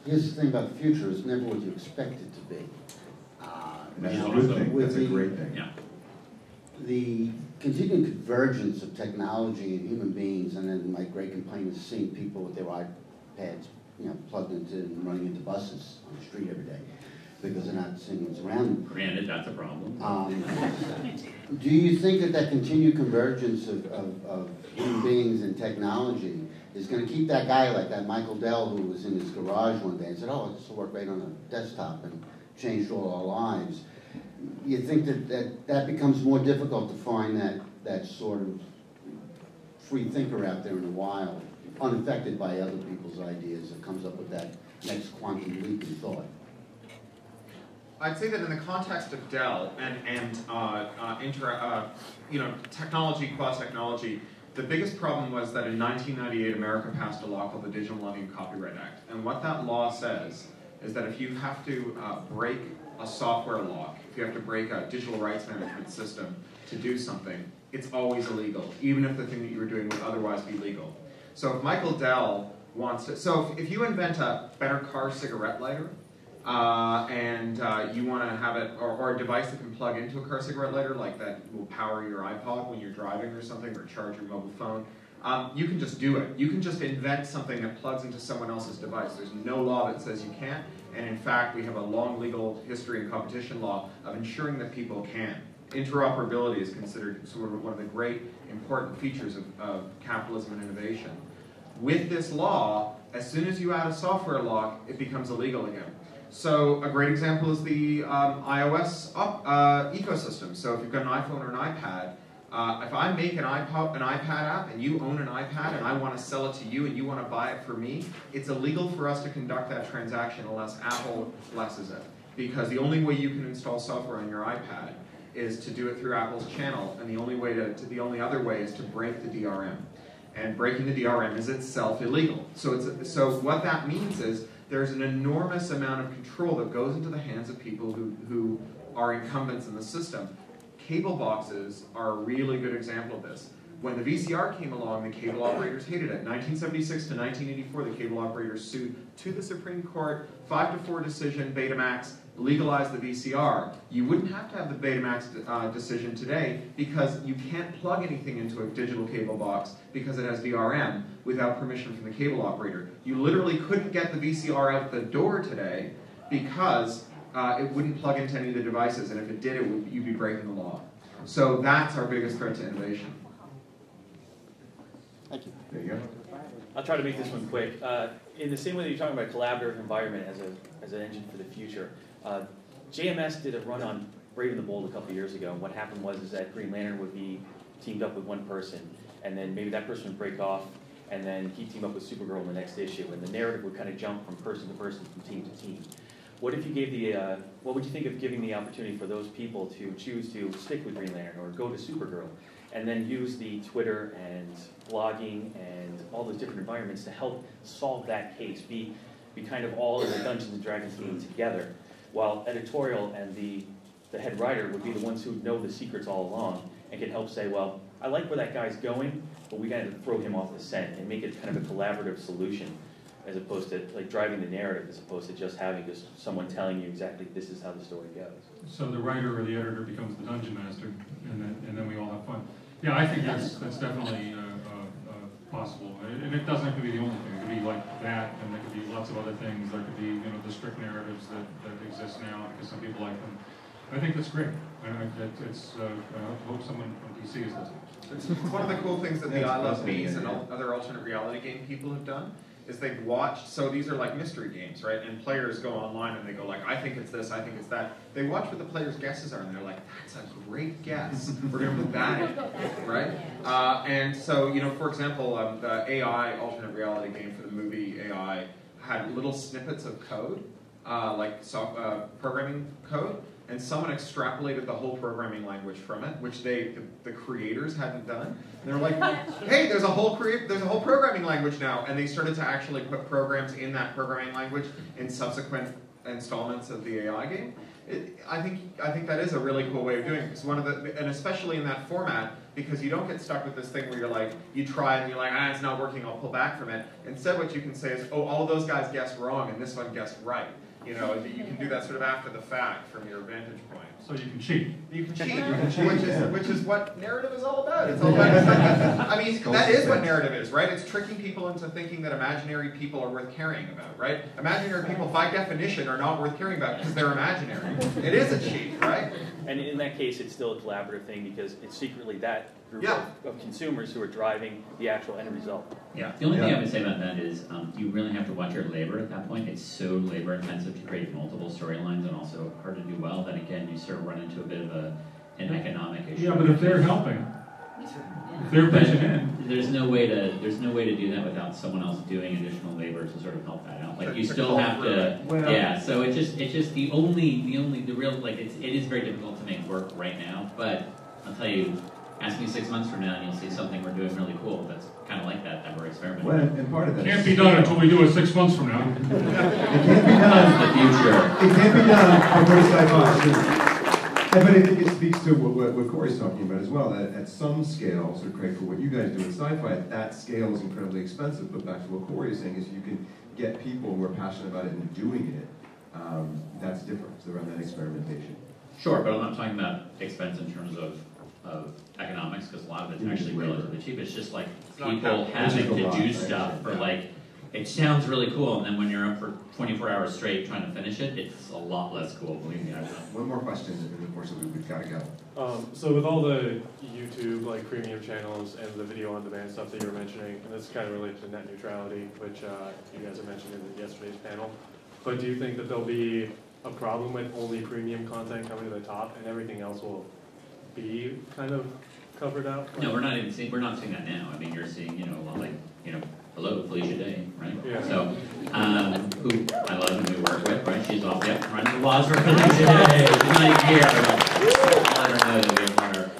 Here's the thing about the future, it's never what you expect it to be. That's a good thing, that's a great thing. Yeah. The continuing convergence of technology and human beings, and then my great complaint is seeing people with their iPads, plugged into and running into buses on the street every day because they're not seeing what's around them. Granted, that's a problem. Do you think that continued convergence of human beings and technology is going to keep that guy like that Michael Dell who was in his garage one day and said, oh, this will work right on a desktop and changed all our lives? You think that becomes more difficult to find that sort of free thinker out there in the wild, unaffected by other people's ideas, that comes up with that next quantum leap in thought? I'd say that in the context of Dell and technology, quasi-technology, the biggest problem was that in 1998, America passed a law called the Digital Millennium Copyright Act. And what that law says is that if you have to break a software lock, if you have to break a digital rights management system to do something, it's always illegal, even if the thing that you were doing would otherwise be legal. So if Michael Dell wants to, so if you invent a better car cigarette lighter, and you want to have it, or a device that can plug into a car cigarette lighter, like that will power your iPod when you're driving or something, or charge your mobile phone, you can just do it. You can just invent something that plugs into someone else's device. There's no law that says you can't, and in fact, we have a long legal history in competition law of ensuring that people can. Interoperability is considered sort of one of the great important features of capitalism and innovation. With this law, as soon as you add a software lock, it becomes illegal again. So a great example is the iOS ecosystem. So if you've got an iPhone or an iPad, if I make an iPad app and you own an iPad and I want to sell it to you and you want to buy it for me, it's illegal for us to conduct that transaction unless Apple blesses it. Because the only way you can install software on your iPad is to do it through Apple's channel, and the only other way is to break the DRM. And breaking the DRM is itself illegal. So what that means is there's an enormous amount of control that goes into the hands of people who are incumbents in the system. Cable boxes are a really good example of this. When the VCR came along, the cable operators hated it. 1976 to 1984, the cable operators sued to the Supreme Court, 5-4 decision, Betamax, legalized the VCR. You wouldn't have to have the Betamax decision today because you can't plug anything into a digital cable box because it has DRM without permission from the cable operator. You literally couldn't get the VCR out the door today because it wouldn't plug into any of the devices, and if it did, you'd be breaking the law. So that's our biggest threat to innovation. Thank you. There you go. I'll try to make this one quick. In the same way that you're talking about collaborative environment as an engine for the future, JMS did a run on Brave and the Bold a couple of years ago, and what happened was that Green Lantern would be teamed up with one person, and then maybe that person would break off, and then he'd team up with Supergirl in the next issue, and the narrative would kind of jump from person to person, from team to team. What if you gave what would you think of giving the opportunity for those people to choose to stick with Green Lantern or go to Supergirl, and then use the Twitter and blogging and all those different environments to help solve that case, be kind of all of the Dungeons and Dragons team together, while editorial and the head writer would be the ones who know the secrets all along and can help say, well, I like where that guy's going, but we got to throw him off the scent and make it kind of a collaborative solution, as opposed to like driving the narrative, as opposed to just having someone telling you exactly this is how the story goes. So the writer or the editor becomes the dungeon master, and then we all have fun. Yeah, I think that's definitely possible, and it doesn't have to be the only thing. It could be like that, and there could be lots of other things. There could be the strict narratives that exist now because some people like them. I think that's great. I hope someone from DC is listening. It's one of the cool things that the I Love Bees and other alternate reality game people have done is they've watched, so these are like mystery games, right? And players go online and they go like, I think it's this, I think it's that. They watch what the players' guesses are and they're like, that's a great guess. We're going to put that in, right? And so, for example, the AI alternate reality game for the movie AI had little snippets of code, programming code, and someone extrapolated the whole programming language from it, which the creators hadn't done. And they were like, hey, there's a whole programming language now. And they started to actually put programs in that programming language in subsequent installments of the AI game. I think that is a really cool way of doing it. It's and especially in that format, because you don't get stuck with this thing where you're like, you try and you're like, ah, it's not working, I'll pull back from it. Instead, what you can say is, oh, all those guys guessed wrong and this one guessed right. You know, you can do that sort of after the fact from your vantage point. So you can cheat. You can cheat, which is what narrative is all about. It's all about, I mean, that is what narrative is, right? It's tricking people into thinking that imaginary people are worth caring about, right? Imaginary people, by definition, are not worth caring about because they're imaginary. It is a cheat, right? And in that case, it's still a collaborative thing because it's secretly that group of consumers who are driving the actual end result. Yeah. The only thing I would say about that is you really have to watch your labor at that point. It's so labor intensive to create multiple storylines and also hard to do well that again you sort of run into a bit of an economic issue. Yeah, but if they're helping, if they're pitching in, there's no way to do that without someone else doing additional labor to sort of help that out. Like you still have to, yeah. So it's just the real like it is very difficult to make work right now. But I'll tell you, ask me 6 months from now, and you'll see something we're doing really cool. That's kind of like that we're experimenting. Well, and part of that can't be done until we do it 6 months from now. It can't be done. The future. It can't be done before sci-fi. But I think it speaks to what Cory's talking about as well, that at some scale, sort of Craig, for what you guys do in sci-fi, that scale is incredibly expensive, but back to what Cory is saying is you can get people who are passionate about it and doing it, that's different, so around that experimentation. Sure, but I'm not talking about expense in terms of economics, because a lot of it's actually relatively cheap. It's just like people having to do stuff for like, it sounds really cool, and then when you're up for 24 hours straight trying to finish it, it's a lot less cool, believe me. One more question, and then of course we've got to go. So with all the YouTube like premium channels and the video on demand stuff that you were mentioning, and this is kind of related to net neutrality, which you guys have mentioned in yesterday's panel, but do you think that there'll be a problem with only premium content coming to the top and everything else will be kind of covered out? No, we're not seeing that now. I mean, you're seeing, a lot like, hello, Felicia Day, right? Yeah. So, who I love and we work with, right? She's off running the laws for Felicia Day. She's not even here. Let her know that we want her.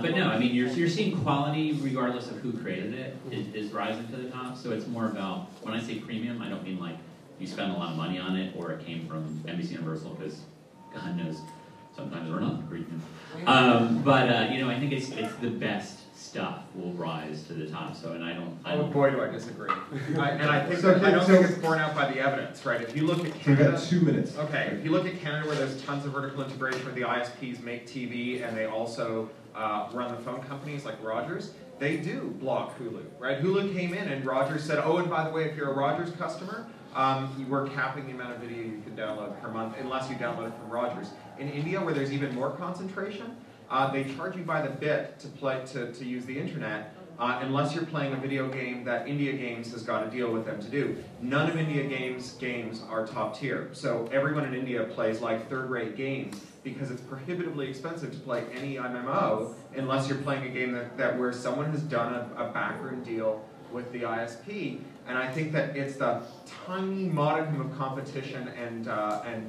But no, I mean, you're seeing quality regardless of who created it is rising to the top. So it's more about, when I say premium, I don't mean like you spend a lot of money on it or it came from NBC Universal, because God knows sometimes we're not premium. I think it's the best stuff will rise to the top. So, and I don't. Boy, do I disagree. I don't think it's borne out by the evidence, right? If you look at Canada, we've got 2 minutes. Okay, if you look at Canada, where there's tons of vertical integration, where the ISPs make TV and they also run the phone companies like Rogers, they do block Hulu, right? Hulu came in and Rogers said, oh, and by the way, if you're a Rogers customer, we're capping the amount of video you can download per month unless you download it from Rogers. In India, where there's even more concentration, they charge you by the bit to use the internet unless you're playing a video game that India Games has got a deal with them to do. None of India Games games are top tier. So everyone in India plays like third-rate games because it's prohibitively expensive to play any MMO unless you're playing a game that where someone has done a backroom deal with the ISP. And I think that it's the tiny modicum of competition and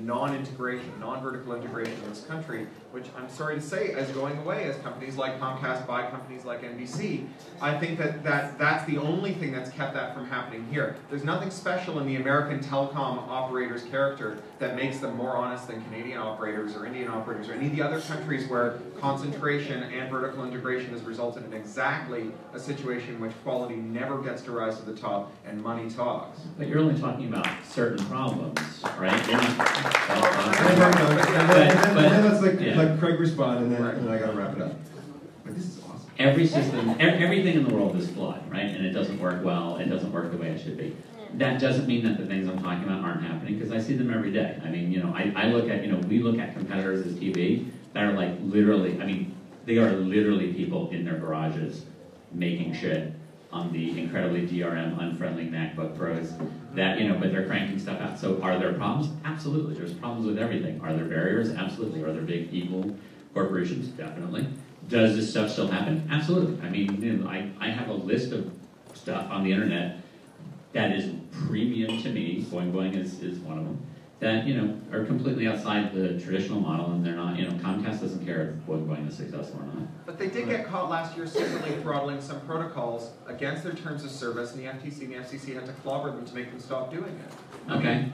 non-integration, non-vertical integration in this country, which I'm sorry to say is going away as companies like Comcast buy companies like NBC. I think that's the only thing that's kept that from happening here. There's nothing special in the American telecom operator's character that makes them more honest than Canadian operators or Indian operators or any of the other countries where concentration and vertical integration has resulted in exactly a situation in which quality never gets to rise to the top and money talks. But you're only talking about certain problems, right? Then let's let Craig respond, and then I got to wrap it up. But this is awesome. Every system, everything in the world is flawed, right? And it doesn't work well. It doesn't work the way it should be. That doesn't mean that the things I'm talking about aren't happening, because I see them every day. I mean, I look at, we look at competitors as TV that are like literally, they are literally people in their garages making shit on the incredibly DRM unfriendly MacBook Pros that, but they're cranking stuff out. So are there problems? Absolutely. There's problems with everything. Are there barriers? Absolutely. Are there big evil corporations? Definitely. Does this stuff still happen? Absolutely. I have a list of stuff on the internet that is premium to me, Boing Boing is one of them, that, are completely outside the traditional model, and they're not, Comcast doesn't care if Boing Boing is successful or not. But they did get caught last year secretly throttling some protocols against their terms of service, and the FTC and the FCC had to clobber them to make them stop doing it. Okay.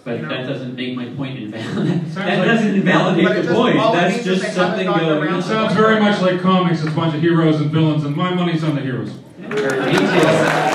But you know, that doesn't make my point invalid. That like- doesn't invalidate But it the just- point. all it That's means is just they haven't something gotten going around on. It sounds very much like comics. It's a bunch of heroes and villains, and my money's on the heroes. Me too.